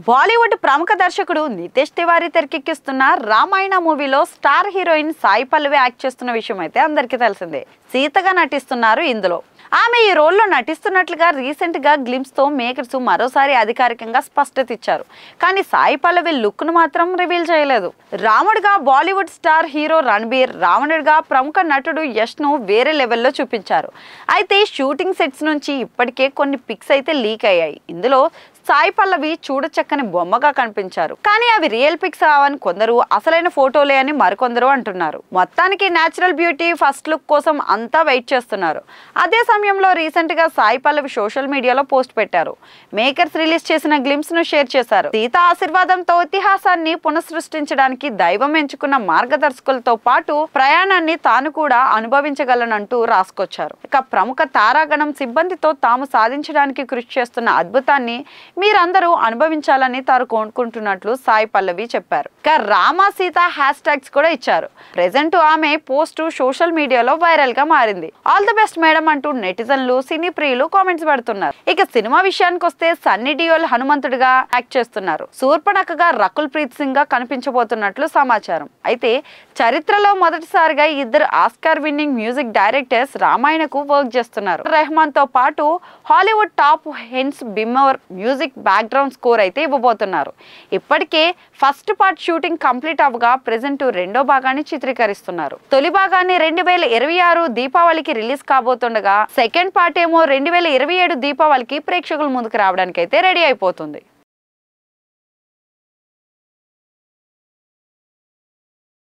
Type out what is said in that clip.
బాలీవుడ్ ప్రముఖ దర్శకుడు నితేష్ తివారీ తెరకెక్కిస్తున్న రామాయణ మూవీలో star heroine Sai Pallavi act చేస్తున్న విషయం అయితే అందరికీ తెలిసిందే. సీతగా నటిస్తున్నారు ఇందులో. ఆమె ఈ రోల్లో నటిస్తున్నట్లుగా రీసెంట్ గా గ్లిమ్స్ తో మేకర్స్ మరోసారి అధికారికంగా స్పష్టత ఇచ్చారు. కానీ సాయి పల్లవి లుక్ ను మాత్రం రివీల్ చేయలేదు. రాముడిగా బాలీవుడ్ స్టార్ హీరో రణబీర్, రావణుడిగా ప్రముఖ నటుడు యష్ ను వేరే లెవెల్లో చూపించారు. అయితే షూటింగ్ సెట్స్ నుంచి ఇప్పటికే కొన్ని పిక్స్ అయితే లీక్ అయ్యాయి. ఇందులో సాయి పల్లవి చూడచక్కని బొమ్మగా కనిపించారు. కానీ అవి రియల్ పిక్స్ అవని కొందరు, అసలైన ఫోటోలే అని మరికొందరు అంటున్నారు. మొత్తానికి నేచురల్ బ్యూటీ ఫస్ట్ లుక్ కోసం అంతా వెయిట్ చేస్తున్నారు. అదే సమయంలో రీసెంట్ గా సాయి పల్లవి సోషల్ మీడియాలో పోస్ట్ పెట్టారు. మేకర్స్ రిలీజ్ చేసిన గ్లిమ్స్ ను షేర్ చేశారు. సీత ఆశీర్వాదంతో ఇతిహాసాన్ని పునఃసృష్టించడానికి దైవం ఎంచుకున్న మార్గదర్శకులతో పాటు ప్రయాణాన్ని తాను కూడా అనుభవించగలనంటూ రాసుకొచ్చారు. ఇక ప్రముఖ తారాగణం సిబ్బందితో తాము సాధించడానికి కృషి చేస్తున్న అద్భుతాన్ని మీరందరూ అనుభవించాలని తాను కోరుకుంటున్నట్లు సాయి పల్లవి చెప్పారు. ఇక రామ సీత హ్యాష్ ట్యాగ్స్ కూడా ఇచ్చారు. ప్రెజెంట్ ఆమె పోస్టు సోషల్ మీడియాలో వైరల్ గా మారింది. ఆల్ ది బెస్ట్ మేడం అంటూ నెటిజన్లు, సినీ ప్రియులు కామెంట్స్ పెడుతున్నారు. ఇక సినిమా విషయానికి వస్తే సన్నీ డియోల్ హనుమంతుడిగా యాక్ట్ చేస్తున్నారు. శూర్పణఖగా రకుల్ ప్రీత్ సింగ్ గా కనిపించబోతున్నట్లు సమాచారం. అయితే చరిత్రలో మొదటిసారిగా ఇద్దరు ఆస్కార్ విన్నింగ్ మ్యూజిక్ డైరెక్టర్స్ రామాయణకు వర్క్ చేస్తున్నారు. రెహమాన్ తో పాటు Hollywood top Hans Zimmer music background score అయితే ఇవ్వబోతున్నారు. ఇప్పటికే ఫస్ట్ పార్ట్ షూటింగ్ కంప్లీట్ అవ్వగా ప్రెజెంట్ రెండో భాగాన్ని చిత్రీకరిస్తున్నారు. తొలి భాగాన్ని 2026 దీపావళికి రిలీజ్ కాబోతుండగా సెకండ్ పార్ట్ ఏమో 2027 దీపావళికి ప్రేక్షకుల ముందుకు రావడానికి అయితే రెడీ అయిపోతుంది.